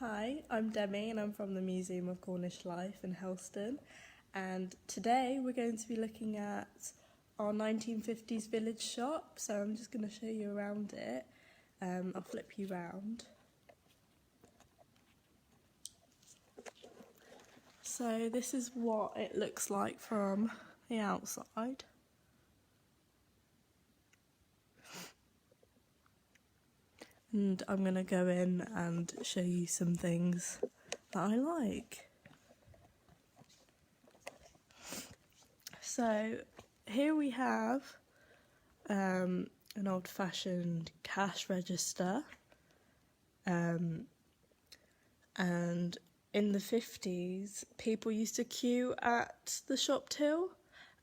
Hi, I'm Demi and I'm from the Museum of Cornish Life in Helston, and today we're going to be looking at our 1950s village shop. So I'm just going to show you around it. I'll flip you round. So this is what it looks like from the outside. And I'm going to go in and show you some things that I like. So here we have an old-fashioned cash register, and in the 50s people used to queue at the shop till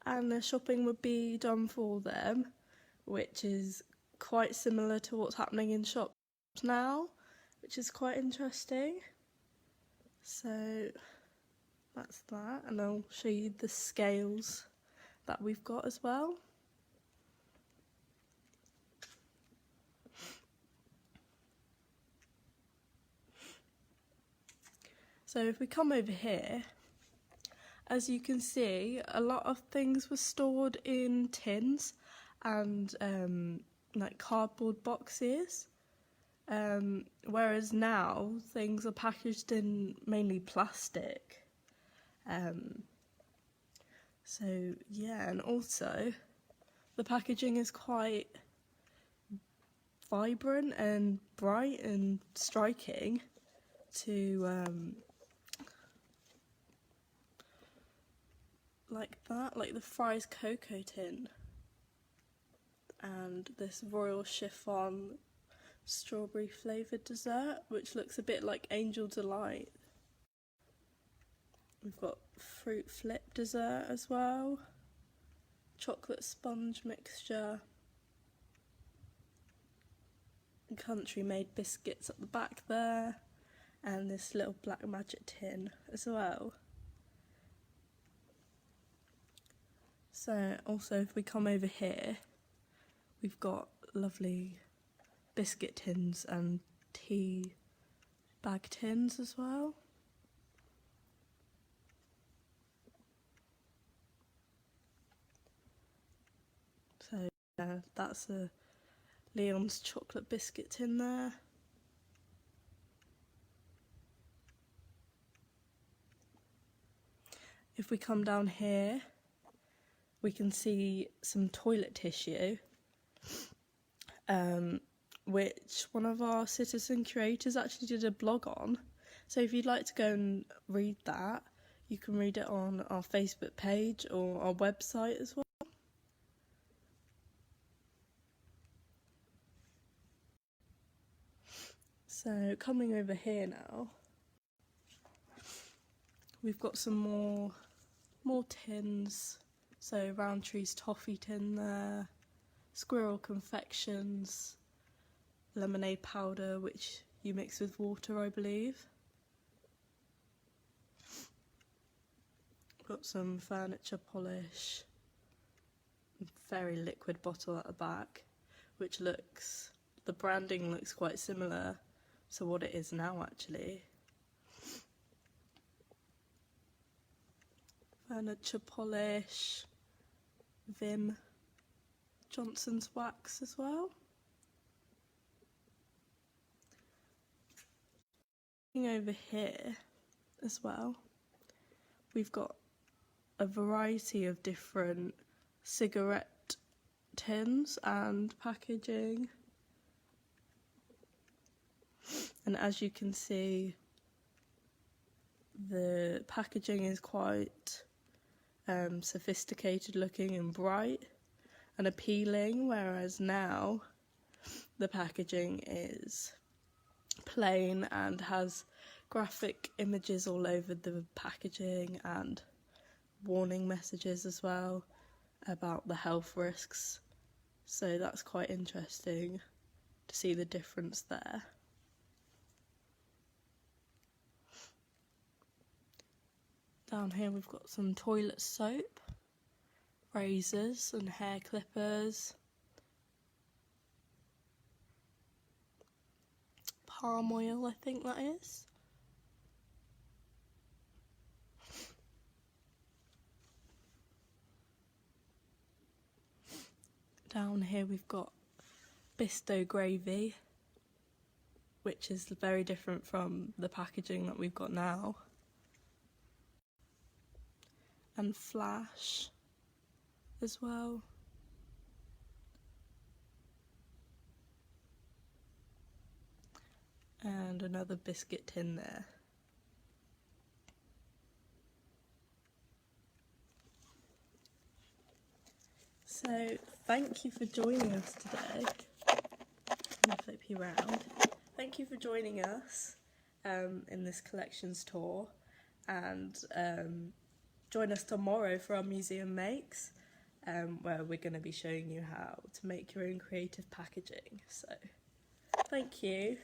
and the shopping would be done for them, which is quite similar to what's happening in shops now, which is quite interesting. So that's that, and I'll show you the scales that we've got as well. So if we come over here, as you can see, a lot of things were stored in tins and like cardboard boxes, whereas now things are packaged in mainly plastic. So yeah, and also the packaging is quite vibrant and bright and striking to like that, like the Fry's cocoa tin and this royal chiffon strawberry flavoured dessert, which looks a bit like Angel Delight. We've got fruit flip dessert as well, chocolate sponge mixture, country made biscuits at the back there, and this little black magic tin as well. So also if we come over here, we've got lovely biscuit tins and tea bag tins as well. So that's a Leon's chocolate biscuit tin there. If we come down here, we can see some toilet tissue, which one of our citizen curators actually did a blog on. So if you'd like to go and read that, you can read it on our Facebook page or our website as well. So coming over here now, we've got some more tins. So Rowntree's toffee tin there, Squirrel Confections, lemonade powder which you mix with water, I believe. Got some furniture polish, very liquid bottle at the back, which looks, the branding looks quite similar to what it is now actually. Furniture polish, Vim, Johnson's wax as well. Looking over here as well, we've got a variety of different cigarette tins and packaging, and as you can see, the packaging is quite sophisticated looking and bright and appealing, whereas now the packaging is plain and has graphic images all over the packaging and warning messages as well about the health risks. So that's quite interesting to see the difference there. Down here we've got some toilet soap, razors and hair clippers, palm oil I think that is, Down here we've got Bisto gravy, which is very different from the packaging that we've got now. And Flash as well. And another biscuit tin there. So thank you for joining us today. I'm going to flip you around. Thank you for joining us in this collections tour, and join us tomorrow for our museum makes, where we're going to be showing you how to make your own creative packaging. So thank you.